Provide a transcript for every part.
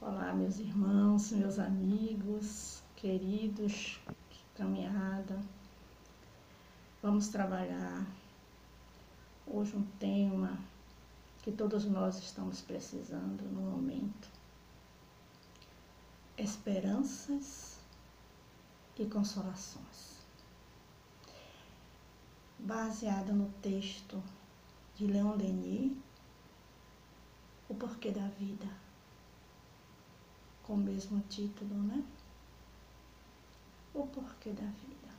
Olá, meus irmãos, meus amigos, queridos, que caminhada. Vamos trabalhar hoje um tema que todos nós estamos precisando no momento. Esperanças e consolações. Baseado no texto de Leon Denis, O Porquê da Vida. Com o mesmo título, né? O porquê da vida.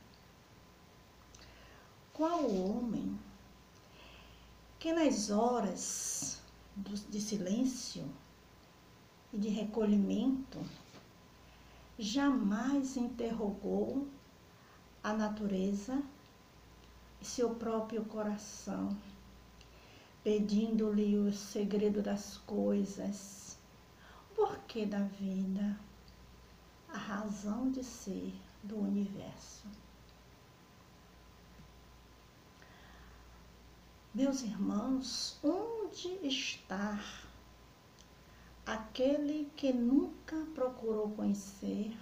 Qual homem que nas horas de silêncio e de recolhimento jamais interrogou a natureza e seu próprio coração, pedindo-lhe o segredo das coisas, o porquê da vida, a razão de ser do universo. Meus irmãos, onde está aquele que nunca procurou conhecer,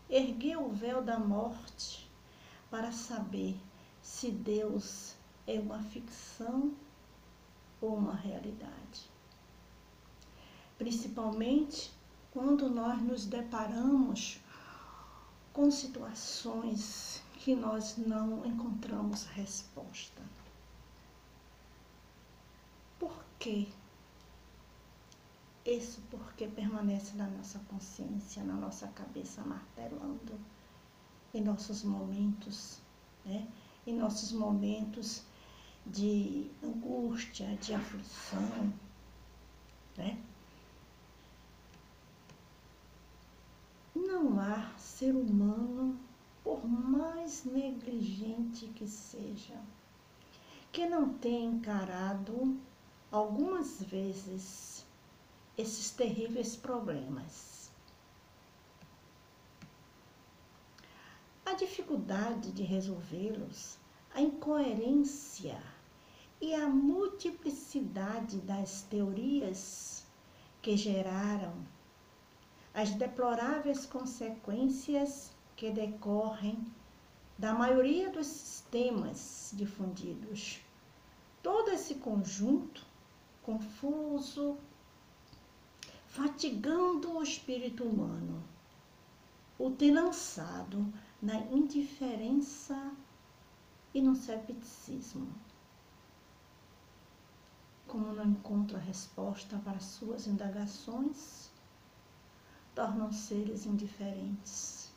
ergueu o véu da morte para saber se Deus é uma ficção ou uma realidade? Principalmente quando nós nos deparamos com situações que nós não encontramos resposta. Por quê? Esse porquê permanece na nossa consciência, na nossa cabeça, martelando em nossos momentos, né? Em nossos momentos de angústia, de aflição, né? Não há ser humano, por mais negligente que seja, que não tenha encarado algumas vezes esses terríveis problemas. A dificuldade de resolvê-los, a incoerência e a multiplicidade das teorias que geraram as deploráveis consequências que decorrem da maioria dos sistemas difundidos. Todo esse conjunto confuso, fatigando o espírito humano, o tem lançado na indiferença e no cepticismo. Como não encontra resposta para suas indagações, tornam seres indiferentes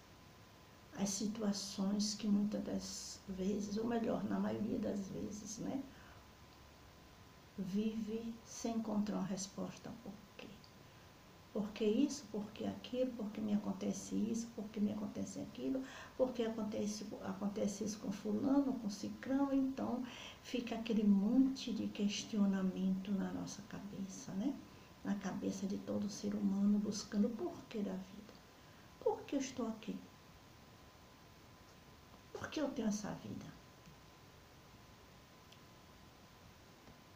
às situações que muitas das vezes, ou melhor, na maioria das vezes, né, vive sem encontrar uma resposta. Por quê? Por que isso? Por que aquilo? Por que me acontece isso? Por que me acontece aquilo? Por que acontece isso com fulano, com cicrano? Então, fica aquele monte de questionamento na nossa cabeça, né? Na cabeça de todo ser humano, buscando o porquê da vida. Por que eu estou aqui? Por que eu tenho essa vida?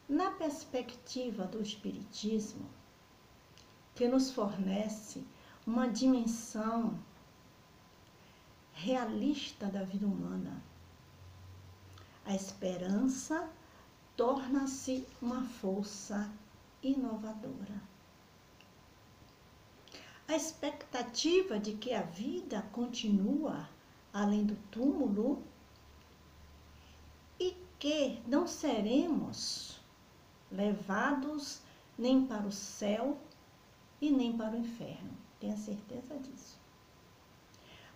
Na perspectiva do Espiritismo, que nos fornece uma dimensão realista da vida humana, a esperança torna-se uma força inovadora. A expectativa de que a vida continua além do túmulo e que não seremos levados nem para o céu e nem para o inferno. Tenha certeza disso.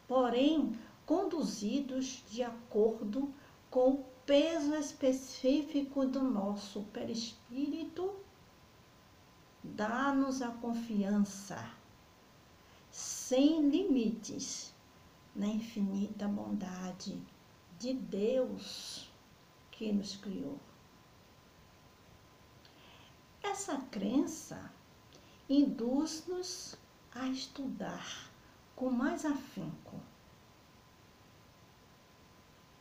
Porém, conduzidos de acordo com o peso específico do nosso perispírito, dá-nos a confiança sem limites na infinita bondade de Deus que nos criou. Essa crença induz-nos a estudar com mais afinco,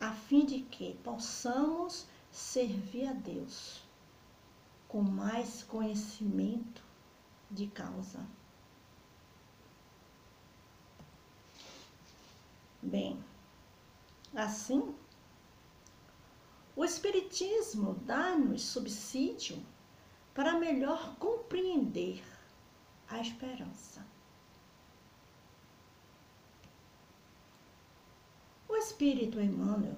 a fim de que possamos servir a Deus com mais conhecimento de causa. Bem, assim, o Espiritismo dá-nos subsídio para melhor compreender a esperança. O Espírito Emmanuel,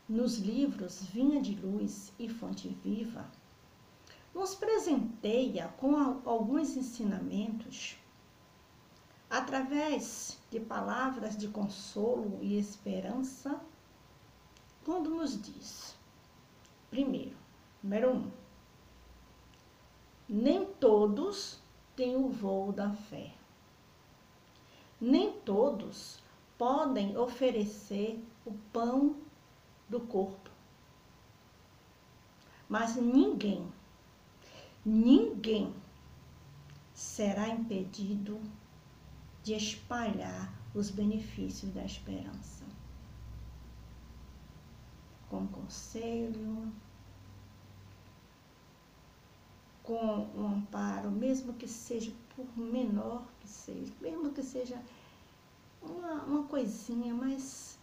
nos livros Vinha de Luz e Fonte Viva, nos presenteia com alguns ensinamentos através de palavras de consolo e esperança, quando nos diz, número 1, nem todos têm o voo da fé. Nem todos podem oferecer o pão do corpo. Mas ninguém será impedido de espalhar os benefícios da esperança. Com conselho, com um amparo, mesmo que seja por menor que seja, mesmo que seja uma coisinha, mas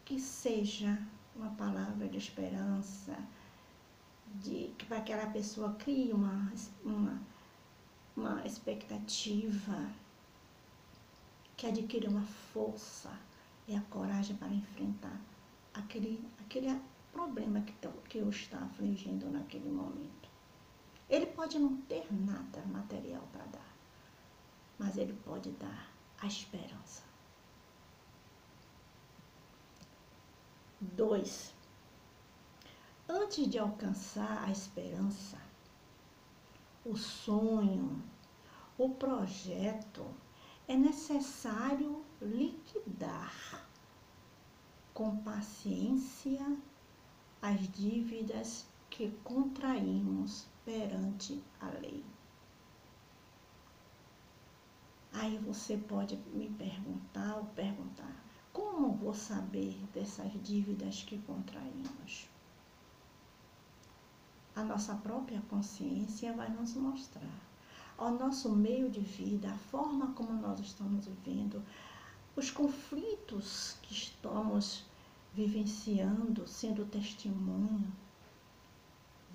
que seja uma palavra de esperança, que para aquela pessoa crie uma expectativa, que adquira uma força e a coragem para enfrentar aquele problema que eu está afligindo naquele momento. Ele pode não ter nada material para dar, mas ele pode dar a esperança. 2. Antes de alcançar a esperança, o sonho, o projeto, é necessário liquidar com paciência as dívidas que contraímos perante a lei. Aí você pode me perguntar, como vou saber dessas dívidas que contraímos? A nossa própria consciência vai nos mostrar. Ao nosso meio de vida, a forma como nós estamos vivendo, os conflitos que estamos vivenciando, sendo testemunho,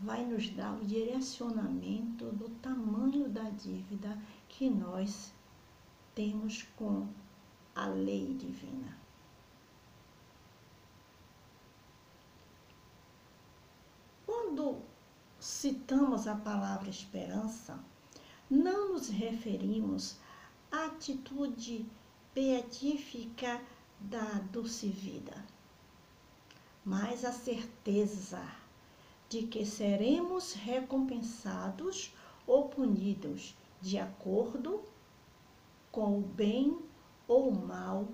vai nos dar o direcionamento do tamanho da dívida que nós temos com a lei divina. Quando citamos a palavra esperança, não nos referimos à atitude beatífica da doce vida, mas à certeza de que seremos recompensados ou punidos de acordo com o bem ou o mal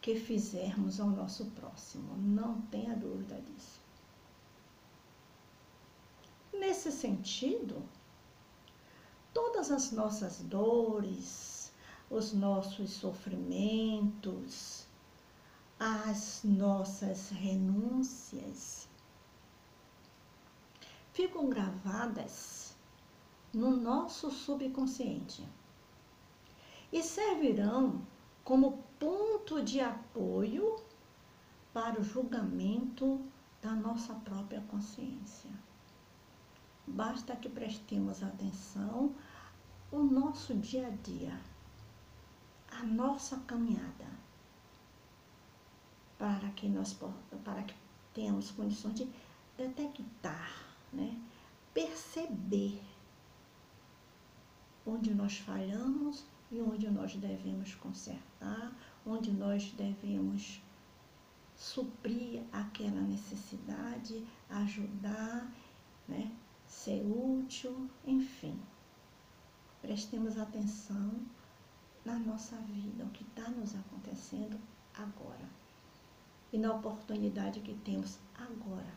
que fizermos ao nosso próximo. Não tenha dúvida disso. Nesse sentido, todas as nossas dores, os nossos sofrimentos, as nossas renúncias ficam gravadas no nosso subconsciente e servirão como ponto de apoio para o julgamento da nossa própria consciência. Basta que prestemos atenção ao nosso dia a dia, a nossa caminhada, para que tenhamos condições de detectar, perceber onde nós falhamos e onde nós devemos consertar, onde nós devemos suprir aquela necessidade, ajudar, ser útil, enfim. Prestemos atenção na nossa vida, o que está nos acontecendo agora. E na oportunidade que temos agora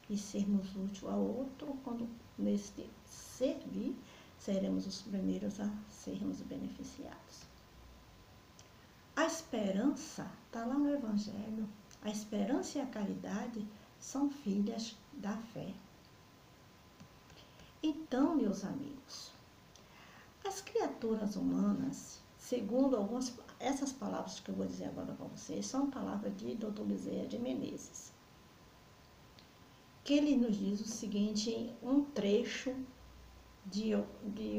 de sermos úteis ao outro, quando nesse servir, seremos os primeiros a sermos beneficiados. A esperança está lá no Evangelho. A esperança e a caridade são filhas da fé. Então, meus amigos, as criaturas humanas, segundo alguns essas palavras que eu vou dizer agora para vocês são palavras de Dr. Bezerra de Menezes, que ele nos diz o seguinte em um trecho de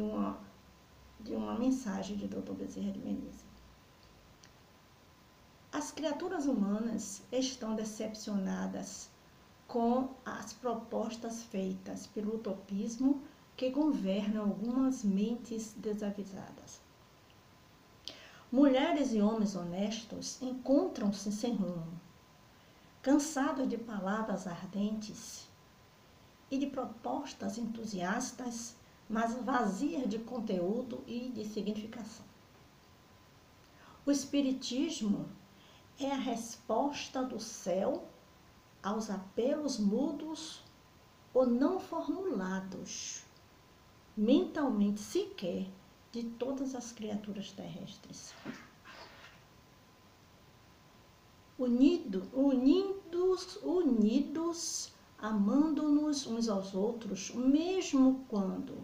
uma mensagem de Dr. Bezerra de Menezes. As criaturas humanas estão decepcionadas com as propostas feitas pelo utopismo que governa algumas mentes desavisadas. Mulheres e homens honestos encontram-se sem rumo, cansados de palavras ardentes e de propostas entusiastas, mas vazias de conteúdo e de significação. O Espiritismo é a resposta do céu aos apelos mudos ou não formulados, mentalmente sequer, de todas as criaturas terrestres. Unidos, amando-nos uns aos outros, mesmo quando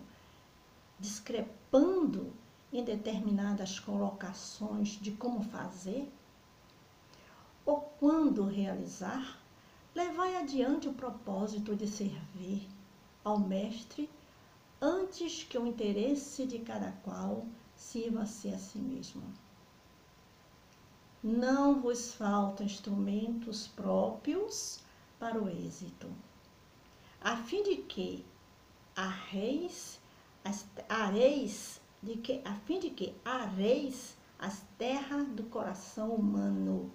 discrepando em determinadas colocações de como fazer, ou quando realizar, levai adiante o propósito de servir ao Mestre antes que o interesse de cada qual sirva-se a si mesmo. Não vos faltam instrumentos próprios para o êxito, a fim de que areis as terras do coração humano,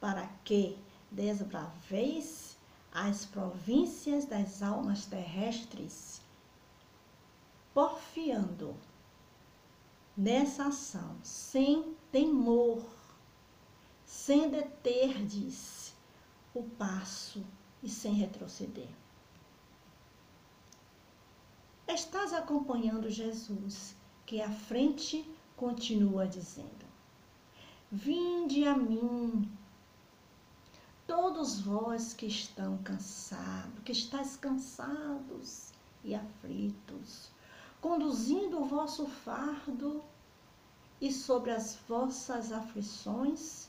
para que desbraveis as províncias das almas terrestres, porfiando nessa ação, sem temor, sem deterdes o passo e sem retroceder. Estás acompanhando Jesus, que à frente continua dizendo: vinde a mim, todos vós que estão cansados, que estáis cansados e aflitos, conduzindo o vosso fardo, e sobre as vossas aflições,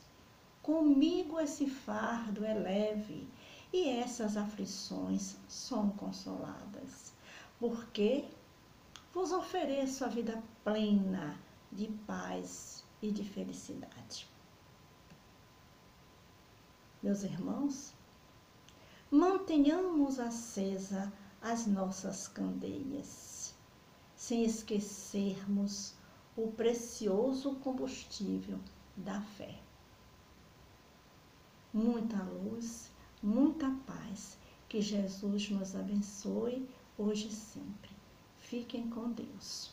comigo esse fardo é leve, e essas aflições são consoladas, porque vos ofereço a vida plena de paz e de felicidade. Meus irmãos, mantenhamos acesa as nossas candeias, sem esquecermos o precioso combustível da fé. Muita luz, muita paz, que Jesus nos abençoe hoje e sempre. Fiquem com Deus.